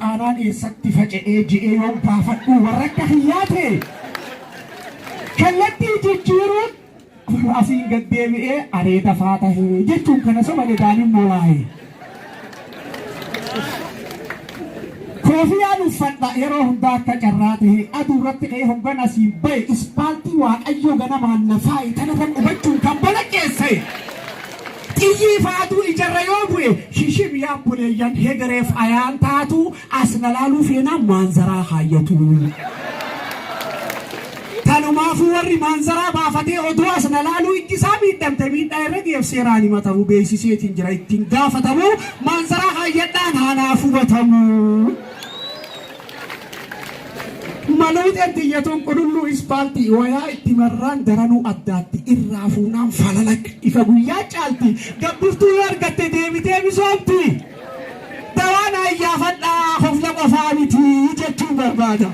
qaanaan eessatti faca'ee ji'ee yoo gaafadhu warra akka hiyyaate kallattii jijjiiruun asiin gad deebi'ee areeda faa tahee jechuun kana soba edaaniin moolaa'e. Koofiyaan uffadha yeroo hundaa akka carraa ta'e aduu irratti ka'ee hoggan asiin bahe ispaaltii waaqayyoo ganamaan na faayi tanarra qubachuun kan balaqqeesse. Xiyyi faatu ijarra yoo bu'e shishib yaan buleeyyan hegereef ayaan taatu as na laaluu feenaan maanzaraa haayyatu. Tanumaafuu warri maanzaraa baafatee oduu as na laaluu ijjisaa miidhamte miidhaa irra geef seeraan himatamuu beeksiseetiin jira ittiin gaafatamu maanzaraa haayyadhaan haanaaf hubatamu. Maluuteen tiyyatuun qulqulluu ispaaltii wayaa itti marraan daranuu addaatti irraa fuunaan falalaq ifa guyyaa caalti gabbiftuu yoo argatte deebitee misoomti. Dawaan ayyaafadhaa hofna qofaa miti jechuun barbaada.